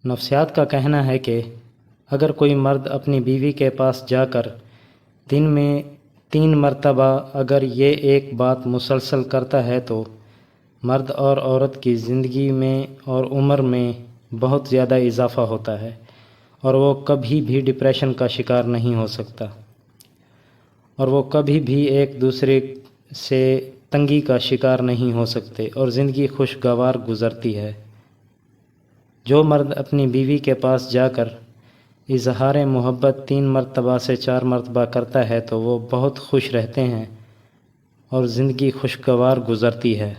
نفسیات کا کہنا ہے کہ اگر کوئی مرد اپنی بیوی کے پاس جا کر دن میں 3 مرتبہ اگر یہ ایک بات مسلسل کرتا ہے تو مرد اور عورت کی زندگی میں اور عمر میں بہت زیادہ اضافہ ہوتا ہے اور وہ کبھی بھی ڈپریشن کا شکار نہیں ہو سکتا اور وہ کبھی بھی ایک دوسرے سے تنگی کا شکار نہیں ہو سکتے اور زندگی خوشگوار گزرتی ہے۔ جو مرد اپنی بیوی کے پاس جا کر اظہار محبت 3 مرتبہ سے 4 مرتبہ کرتا ہے تو وہ بہت خوش رہتے ہیں اور زندگی خوشگوار گزرتی ہے۔